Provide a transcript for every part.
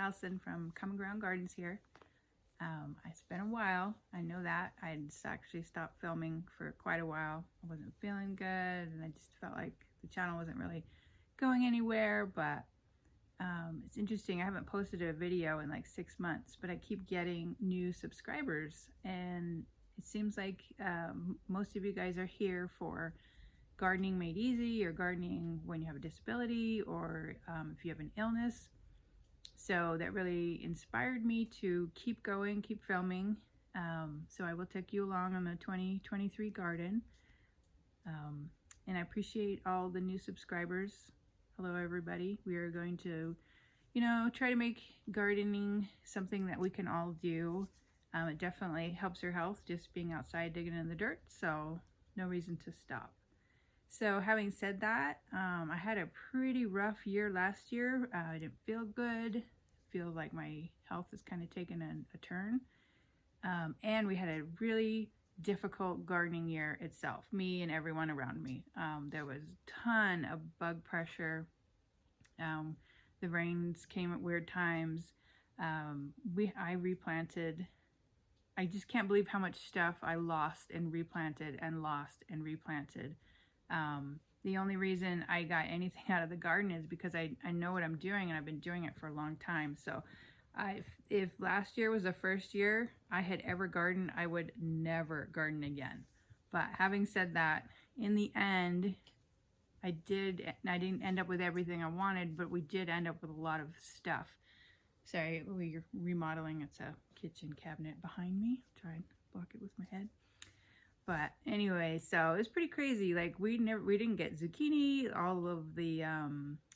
Allison from Common Ground Gardens here. It's been a while, I know that. I just actually stopped filming for quite a while. I wasn't feeling good and I just felt like the channel wasn't really going anywhere, but it's interesting. I haven't posted a video in like 6 months, but I keep getting new subscribers, and it seems like most of you guys are here for gardening made easy, or gardening when you have a disability, or if you have an illness. So that really inspired me to keep going, keep filming. So I will take you along on the 2023 garden. And I appreciate all the new subscribers. Hello everybody. We are going to, try to make gardening something that we can all do. It definitely helps your health just being outside digging in the dirt, so no reason to stop. So having said that, I had a pretty rough year last year. I didn't feel good. I feel like my health has kind of taken a turn. And we had a really difficult gardening year itself, me and everyone around me. There was a ton of bug pressure. The rains came at weird times. I replanted. I just can't believe how much stuff I lost and replanted and lost and replanted. The only reason I got anything out of the garden is because I know what I'm doing, and I've been doing it for a long time. So if last year was the first year I had ever gardened, I would never garden again. But having said that, in the end, I didn't end up with everything I wanted, but we did end up with a lot of stuff. Sorry, we're remodeling. It's a kitchen cabinet behind me. Try and block it with my head. But anyway, so it was pretty crazy. Like we didn't get zucchini. All of the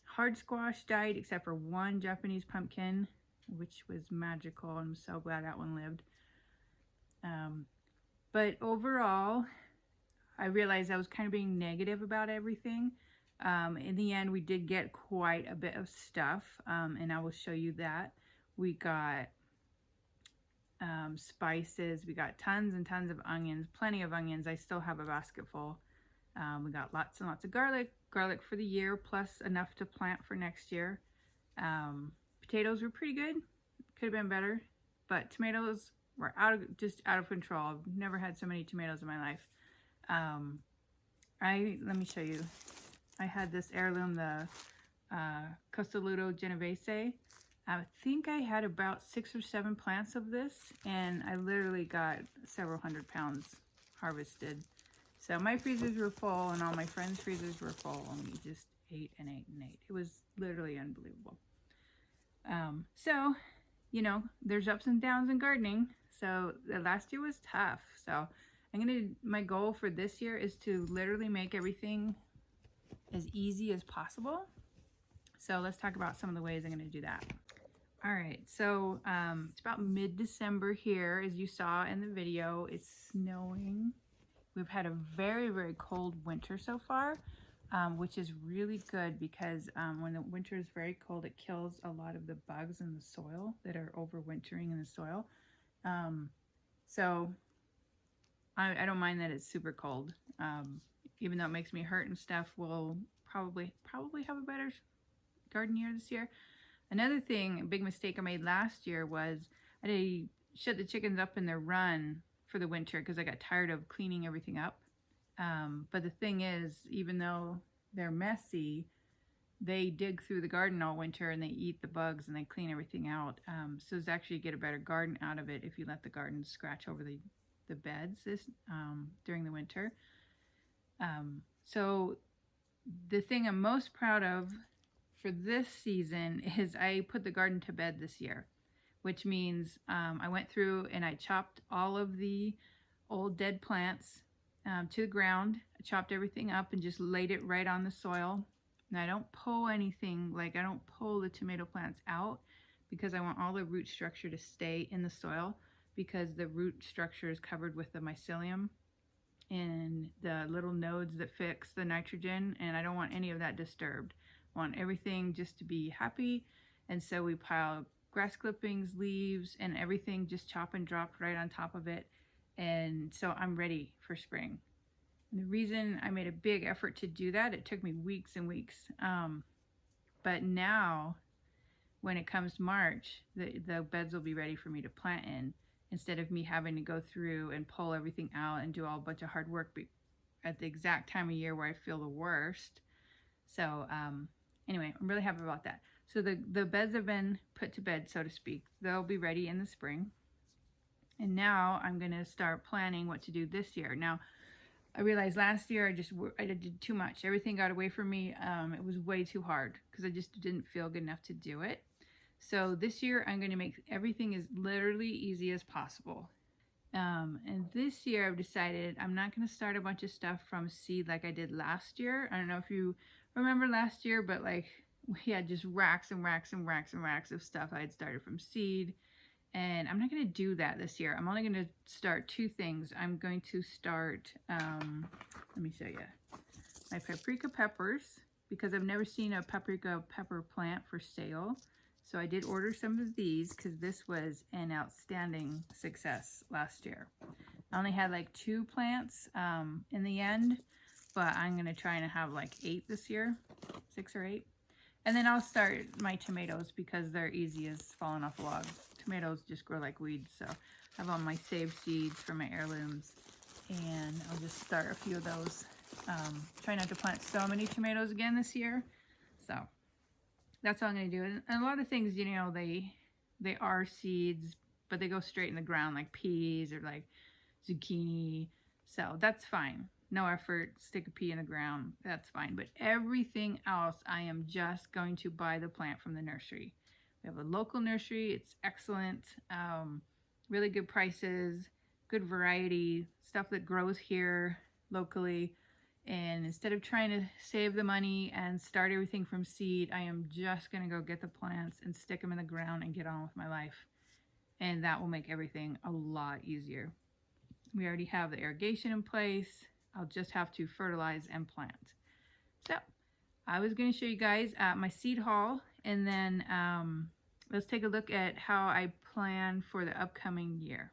hard squash died except for one Japanese pumpkin, which was magical. I'm so glad that one lived. But overall, I realized I was kind of being negative about everything. In the end, we did get quite a bit of stuff, and I will show you that. We got spices, we got tons and tons of onions, plenty of onions. I still have a basket full. We got lots and lots of garlic for the year, plus enough to plant for next year. Potatoes were pretty good, could have been better, but tomatoes were just out of control. I've never had so many tomatoes in my life. Let me show you. I had this heirloom, the Costoludo Genovese. I think I had about 6 or 7 plants of this, and I literally got several hundred pounds harvested. So my freezers were full, and all my friends' freezers were full, and we just ate and ate and ate. It was literally unbelievable. So, there's ups and downs in gardening. So the last year was tough. So my goal for this year is to literally make everything as easy as possible. So let's talk about some of the ways I'm going to do that. All right, so it's about mid-December here. As you saw in the video, it's snowing. We've had a very, very cold winter so far, which is really good because when the winter is very cold, it kills a lot of the bugs in the soil that are overwintering in the soil. So I don't mind that it's super cold. Even though it makes me hurt and stuff, we'll probably have a better garden year this year. Another thing, a big mistake I made last year was I shut the chickens up in their run for the winter because I got tired of cleaning everything up. But the thing is, even though they're messy, they dig through the garden all winter and they eat the bugs and they clean everything out. So it's actually get a better garden out of it if you let the garden scratch over the beds during the winter. So the thing I'm most proud of for this season is I put the garden to bed this year, which means I went through and I chopped all of the old dead plants to the ground. I chopped everything up and just laid it right on the soil. And I don't pull anything, like I don't pull the tomato plants out because I want all the root structure to stay in the soil, because the root structure is covered with the mycelium and the little nodes that fix the nitrogen, and I don't want any of that disturbed. I want everything just to be happy. And so we pile grass clippings, leaves, and everything, just chop and drop right on top of it. And so I'm ready for spring. And the reason I made a big effort to do that, it took me weeks and weeks. But now when it comes to March, the beds will be ready for me to plant in, instead of me having to go through and pull everything out and do all a bunch of hard work at the exact time of year where I feel the worst. So anyway, I'm really happy about that. So the beds have been put to bed, so to speak. They'll be ready in the spring. And now I'm going to start planning what to do this year. Now, I realized last year I did too much. Everything got away from me. It was way too hard because I just didn't feel good enough to do it. So this year I'm going to make everything as literally easy as possible. And this year I've decided I'm not going to start a bunch of stuff from seed like I did last year. I don't know if you remember last year, but like we had just racks and racks and racks and racks of stuff I had started from seed. And I'm not going to do that this year. I'm only going to start 2 things. I'm going to start, let me show you, my paprika peppers, because I've never seen a paprika pepper plant for sale. So I did order some of these because this was an outstanding success last year. I only had like 2 plants in the end, but I'm going to try and have like 8 this year, 6 or 8. And then I'll start my tomatoes because they're easy as falling off a log. Tomatoes just grow like weeds, so I have all my saved seeds for my heirlooms, and I'll just start a few of those. Try not to plant so many tomatoes again this year, so that's all I'm going to do. And a lot of things, you know, they are seeds, but they go straight in the ground, like peas or like zucchini, so that's fine. No effort, stick a pea in the ground, that's fine. But everything else, I am just going to buy the plant from the nursery. We have a local nursery, it's excellent, really good prices, good variety, stuff that grows here locally. And instead of trying to save the money and start everything from seed, I am just gonna go get the plants and stick them in the ground and get on with my life. And that will make everything a lot easier. We already have the irrigation in place. I'll just have to fertilize and plant. So I was going to show you guys my seed haul, and then let's take a look at how I plan for the upcoming year.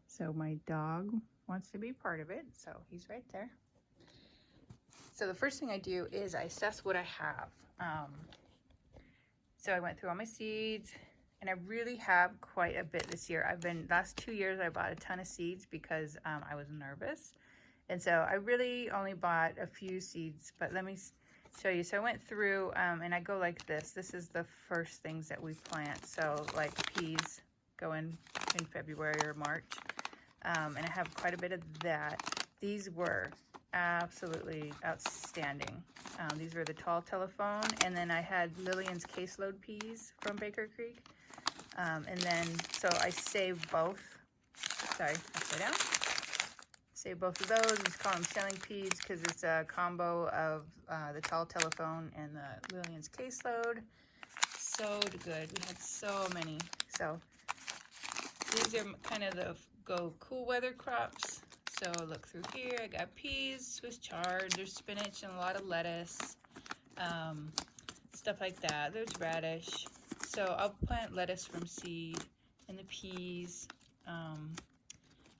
So my dog wants to be part of it, so he's right there. So the first thing I do is I assess what I have. So I went through all my seeds, and I really have quite a bit this year. Last 2 years I bought a ton of seeds because I was nervous. And so I really only bought a few seeds, but let me show you. So I went through and I go like this. This is the first things that we plant. So like peas go in February or March. And I have quite a bit of that. These were absolutely outstanding. These were the tall telephone. And then I had Lillian's caseload peas from Baker Creek. And then, so I saved both. Sorry, upside down. Save both of those. Just call them selling peas because it's a combo of the tall telephone and the Lillian's caseload. So good. We had so many. So these are kind of the cool weather crops. So look through here. I got peas, Swiss chard. There's spinach and a lot of lettuce. Stuff like that. There's radish. So I'll plant lettuce from seed and the peas.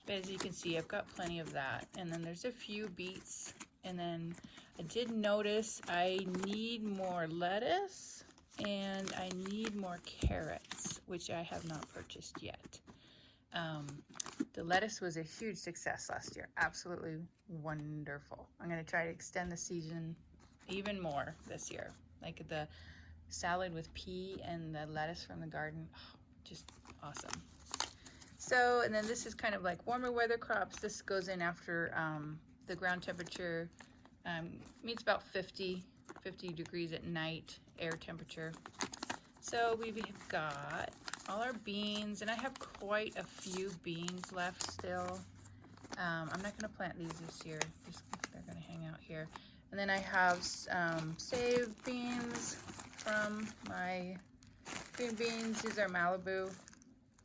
But as you can see, I've got plenty of that. And then there's a few beets. And then I did notice I need more lettuce and I need more carrots, which I have not purchased yet. The lettuce was a huge success last year. Absolutely wonderful. I'm going to try to extend the season even more this year. Like the salad with pea and the lettuce from the garden, oh, just awesome. So, and then this is kind of like warmer weather crops. This goes in after the ground temperature meets about 50 degrees at night, air temperature. So we've got all our beans, and I have quite a few beans left still. I'm not going to plant these this year. They're going to hang out here. And then I have saved beans from my green beans. These are Malibu,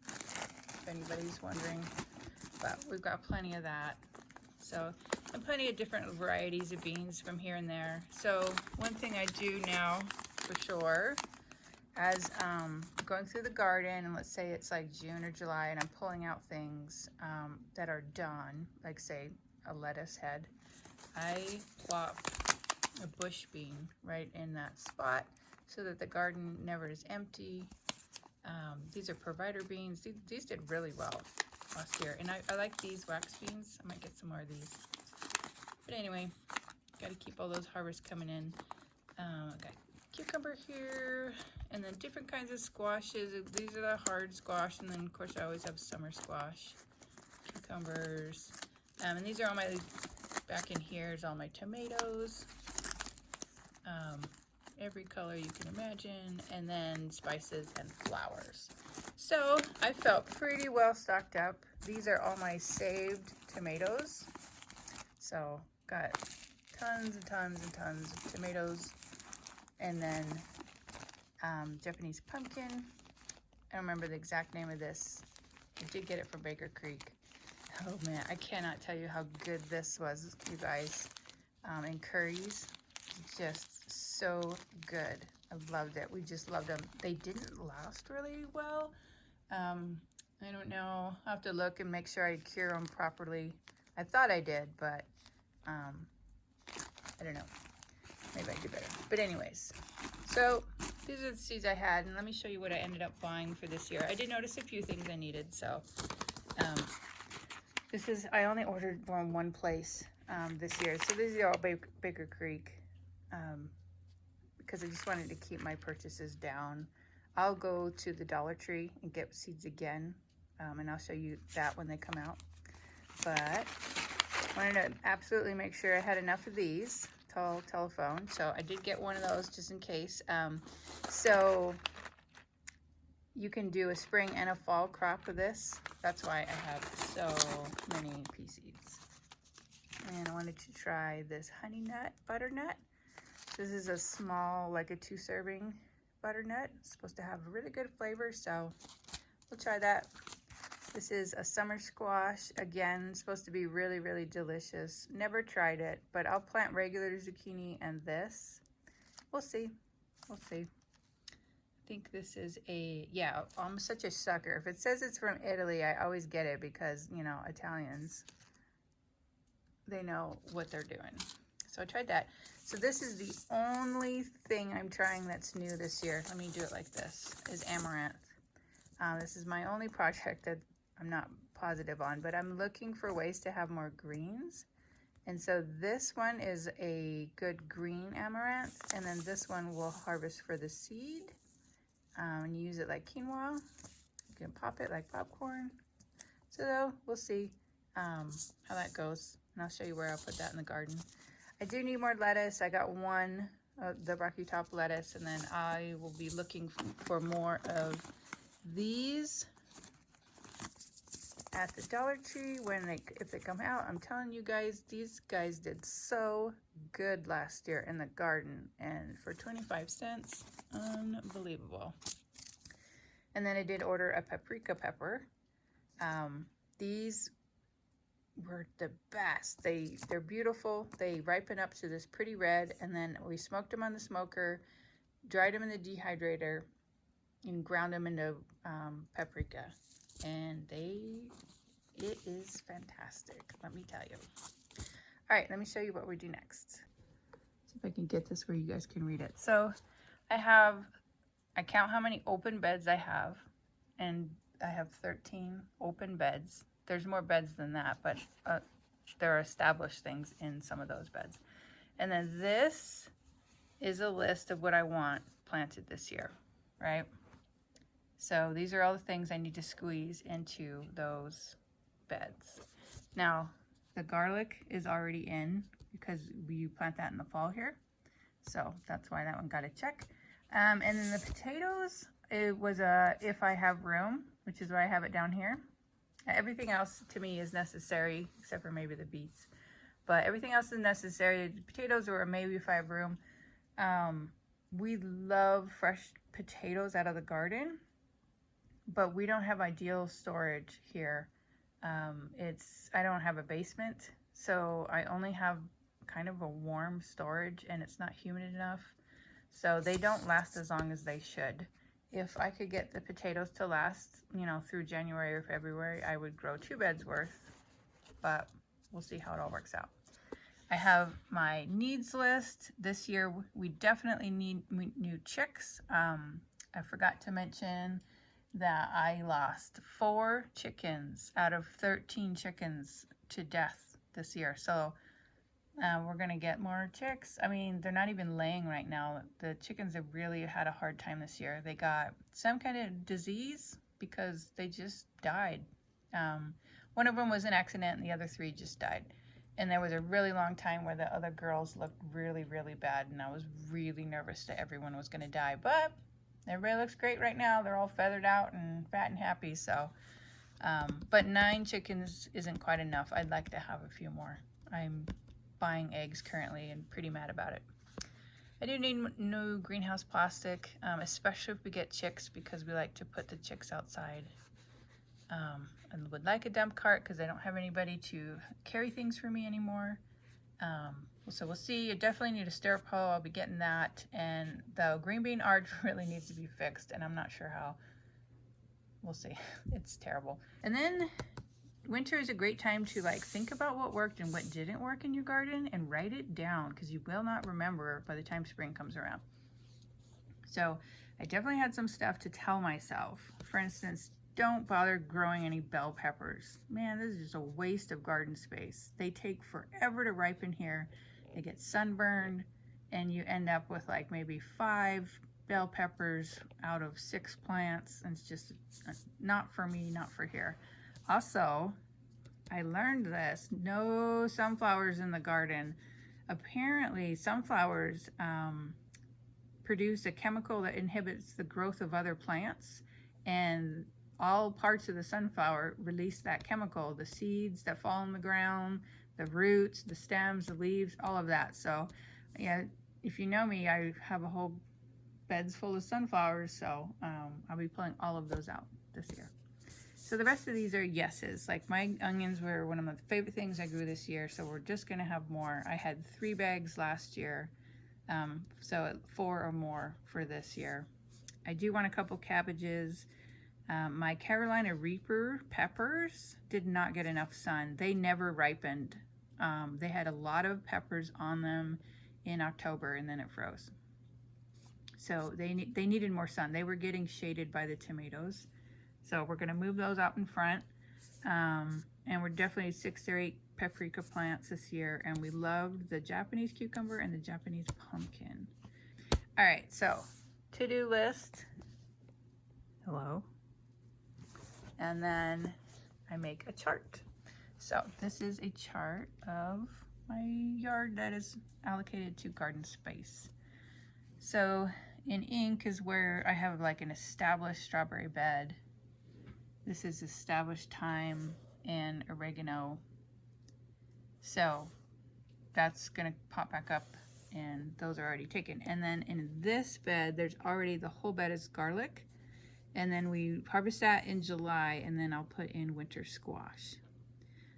if anybody's wondering. But we've got plenty of that. So, and plenty of different varieties of beans from here and there. So one thing I do now for sure, as going through the garden, and let's say it's like June or July, and I'm pulling out things that are done, like say a lettuce head, I plop a bush bean right in that spot so that the garden never is empty. These are provider beans. These did really well last year. And I like these wax beans. I might get some more of these. But anyway, got to keep all those harvests coming in. I got cucumber here, and then different kinds of squashes. These are the hard squash, and then of course I always have summer squash, cucumbers, and these are all my, back in here is all my tomatoes, every color you can imagine, and then spices and flowers. So I felt pretty well stocked up. These are all my saved tomatoes. So got tons and tons and tons of tomatoes. And then Japanese pumpkin. I don't remember the exact name of this. I did get it from Baker Creek. Oh man, I cannot tell you how good this was, you guys. In curries, just so good. I loved it. We just loved them. They didn't last really well. I don't know. I'll have to look and make sure I cure them properly. I thought I did, but I don't know. Maybe I do better. But anyways, so these are the seeds I had, and let me show you what I ended up buying for this year. I did notice a few things I needed, so this is, I only ordered from one place this year. So these are all Baker Creek, because I just wanted to keep my purchases down. I'll go to the Dollar Tree and get seeds again, and I'll show you that when they come out. But I wanted to absolutely make sure I had enough of these. Tall telephone, so I did get one of those just in case. So you can do a spring and a fall crop of this. That's why I have so many pea seeds. And I wanted to try this honey nut butternut. This is a small, like a 2-serving butternut. It's supposed to have a really good flavor, so we'll try that. This is a summer squash. Again, supposed to be really, really delicious. Never tried it, but I'll plant regular zucchini and this. We'll see. We'll see. I think this is a, yeah, I'm such a sucker. If it says it's from Italy, I always get it because, you know, Italians, they know what they're doing. So I tried that. So this is the only thing I'm trying that's new this year. Let me do it like this, is amaranth. This is my only project that I'm not positive on, but I'm looking for ways to have more greens. And so this one is a good green amaranth, and then this one we'll harvest for the seed and use it like quinoa. You can pop it like popcorn. So we'll see how that goes, and I'll show you where I'll put that in the garden. I do need more lettuce. I got one, the Rocky Top lettuce, and then I will be looking for more of these at the Dollar Tree if they come out. I'm telling you guys, these guys did so good last year in the garden, and for 25 cents, unbelievable. And then I did order a paprika pepper. These were the best. They're beautiful. They ripen up to this pretty red, and then we smoked them on the smoker, dried them in the dehydrator, and ground them into paprika. And it is fantastic, let me tell you. All right, let me show you what we do next. See if I can get this where you guys can read it. So I count how many open beds I have, and I have 13 open beds. There's more beds than that, but there are established things in some of those beds. And then this is a list of what I want planted this year, right? So these are all the things I need to squeeze into those beds. Now, the garlic is already in because you plant that in the fall here. So that's why that one got a check. And then the potatoes, it was a if I have room, which is why I have it down here. Everything else to me is necessary, except for maybe the beets. But everything else is necessary. The potatoes or maybe if I have room. We love fresh potatoes out of the garden, but we don't have ideal storage here. I don't have a basement, so I only have kind of a warm storage, and it's not humid enough. So they don't last as long as they should. If I could get the potatoes to last, you know, through January or February, I would grow 2 beds worth, but we'll see how it all works out. I have my needs list. This year we definitely need new chicks. I forgot to mention that I lost 4 chickens out of 13 chickens to death this year. So we're gonna get more chicks. I mean, they're not even laying right now. The chickens have really had a hard time this year. They got some kind of disease because they just died. One of them was an accident and the other 3 just died. And there was a really long time where the other girls looked really, really bad, and I was really nervous that everyone was gonna die. But everybody looks great right now. They're all feathered out and fat and happy, so. But 9 chickens isn't quite enough. I'd like to have a few more. I'm buying eggs currently and pretty mad about it. I do need new greenhouse plastic, especially if we get chicks, because we like to put the chicks outside. I would like a dump cart because I don't have anybody to carry things for me anymore. So we'll see. I definitely need a stirrup hoe. I'll be getting that. And the green bean arch really needs to be fixed, and I'm not sure how. We'll see. It's terrible. And then winter is a great time to like think about what worked and what didn't work in your garden and write it down, because you will not remember by the time spring comes around. So I definitely had some stuff to tell myself. For instance, don't bother growing any bell peppers. Man, this is just a waste of garden space. They take forever to ripen here. They get sunburned, and you end up with like maybe 5 bell peppers out of 6 plants, and it's just not for me, not for here. Also, I learned this, no sunflowers in the garden. Apparently, sunflowers produce a chemical that inhibits the growth of other plants, and all parts of the sunflower release that chemical, the seeds that fall on the ground, the roots, the stems, the leaves, all of that. So yeah, if you know me, I have a whole beds full of sunflowers, so I'll be pulling all of those out this year. So the rest of these are yeses. Like my onions were one of my favorite things I grew this year, so we're just gonna have more. I had 3 bags last year, so 4 or more for this year. I do want a couple cabbages. My Carolina Reaper peppers did not get enough sun. They never ripened. They had a lot of peppers on them in October, and then it froze. So they needed more sun. They were getting shaded by the tomatoes. So we're gonna move those out in front. And we're definitely 6 or 8 paprika plants this year, and we loved the Japanese cucumber and the Japanese pumpkin. All right, so to-do list. Hello. And then I make a chart. So this is a chart of my yard that is allocated to garden space. So in ink is where I have like an established strawberry bed. This is established thyme and oregano. So that's gonna pop back up, and those are already taken. And then in this bed, there's already, the whole bed is garlic. And then we harvest that in July, and then I'll put in winter squash.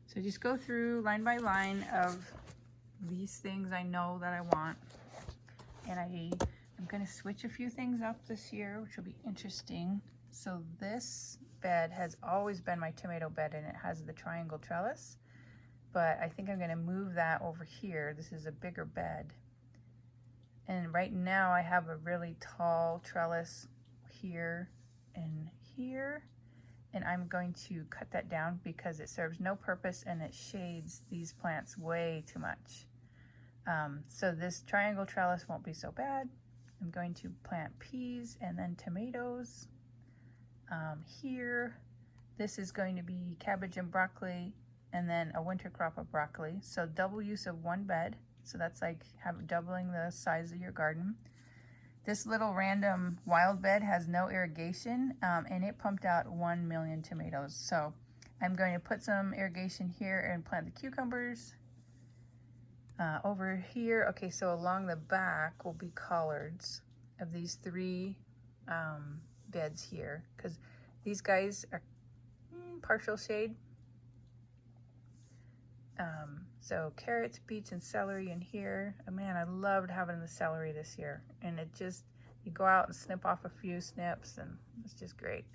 So just go through line by line of these things I know that I want. And I'm gonna switch a few things up this year, which will be interesting. So this bed has always been my tomato bed, and it has the triangle trellis. But I think I'm gonna move that over here. This is a bigger bed. And right now I have a really tall trellis here and here, and I'm going to cut that down because it serves no purpose and it shades these plants way too much. So this triangle trellis won't be so bad. I'm going to plant peas and then tomatoes here. This is going to be cabbage and broccoli, and then a winter crop of broccoli. So double use of one bed. So that's like doubling the size of your garden. This little random wild bed has no irrigation, and it pumped out 1 million tomatoes. So I'm going to put some irrigation here and plant the cucumbers. Over here, okay, so along the back will be collards of these 3 beds here, because these guys are partial shade. So carrots, beets, and celery in here. Oh, man, I loved having the celery this year. And it just, you go out and snip off a few snips, and it's just great.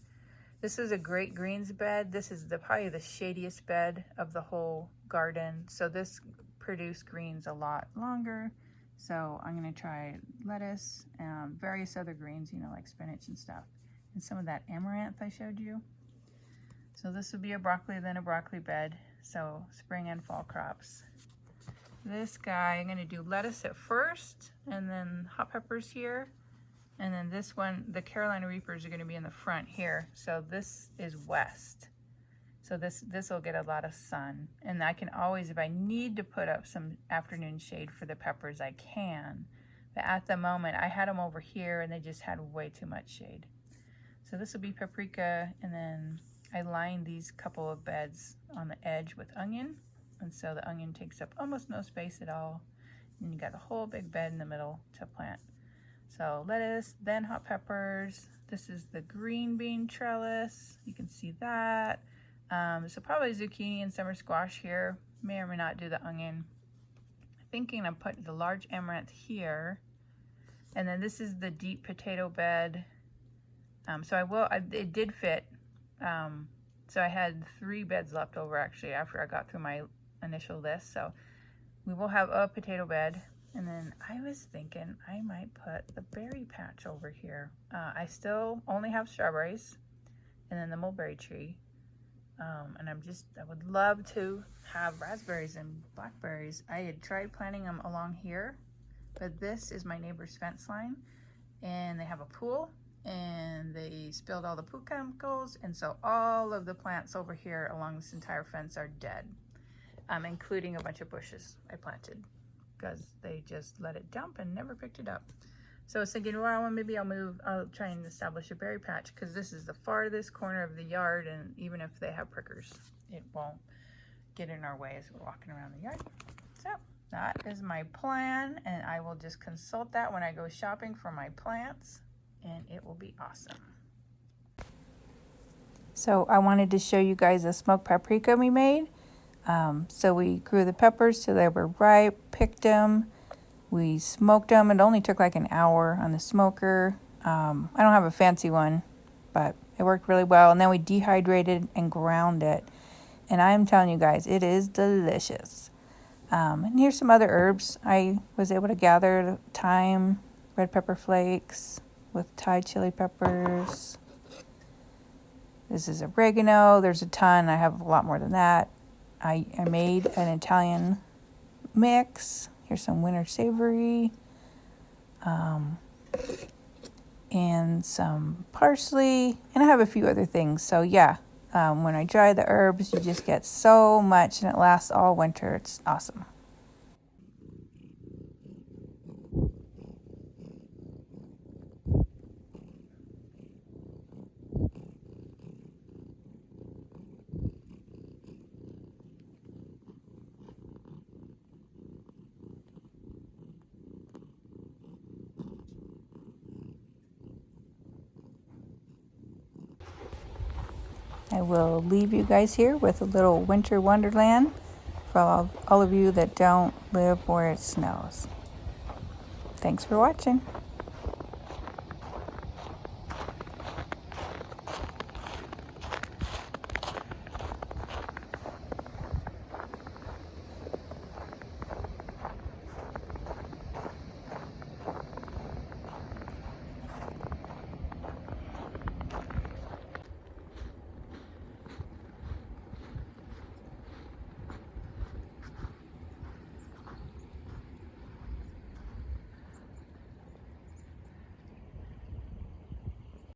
This is a great greens bed. This is probably the shadiest bed of the whole garden. So this produce greens a lot longer. So I'm going to try lettuce, various other greens, you know, like spinach and stuff, and some of that amaranth I showed you. So this would be a broccoli, then a broccoli bed. So spring and fall crops. This guy, I'm going to do lettuce at first, and then hot peppers here. And then this one, the Carolina Reapers are going to be in the front here. So this is west. So this will get a lot of sun. And I can always, if I need to put up some afternoon shade for the peppers, I can. But at the moment, I had them over here and they just had way too much shade. So this will be paprika, and then I lined these couple of beds on the edge with onion. And so the onion takes up almost no space at all. And you got a whole big bed in the middle to plant. So lettuce, then hot peppers. This is the green bean trellis. You can see that. So probably zucchini and summer squash here. May or may not do the onion. Thinking of putting the large amaranth here. And then this is the deep potato bed. It did fit. So I had 3 beds left over actually after I got through my initial list. So we will have a potato bed. And then I was thinking I might put the berry patch over here. I still only have strawberries and then the mulberry tree. And I would love to have raspberries and blackberries. I had tried planting them along here, but this is my neighbor's fence line, and they have a pool, and they spilled all the pool chemicals, and so all of the plants over here along this entire fence are dead, including a bunch of bushes I planted, because they just let it dump and never picked it up. So I was thinking, well, maybe I'll try and establish a berry patch, because this is the farthest corner of the yard, and even if they have prickers, it won't get in our way as we're walking around the yard. So that is my plan, and I will just consult that when I go shopping for my plants, and it will be awesome. So I wanted to show you guys a smoked paprika we made. So we grew the peppers till they were ripe, picked them. We smoked them. It only took like an hour on the smoker. I don't have a fancy one, but it worked really well. And then we dehydrated and ground it. And I'm telling you guys, it is delicious. And here's some other herbs. I was able to gather thyme, red pepper flakes with Thai chili peppers. This is oregano. There's a ton. I have a lot more than that. I made an Italian mix. Here's some winter savory, and some parsley, and I have a few other things. So yeah, when I dry the herbs, you just get so much, and it lasts all winter. It's awesome. I will leave you guys here with a little winter wonderland for all of you that don't live where it snows. Thanks for watching.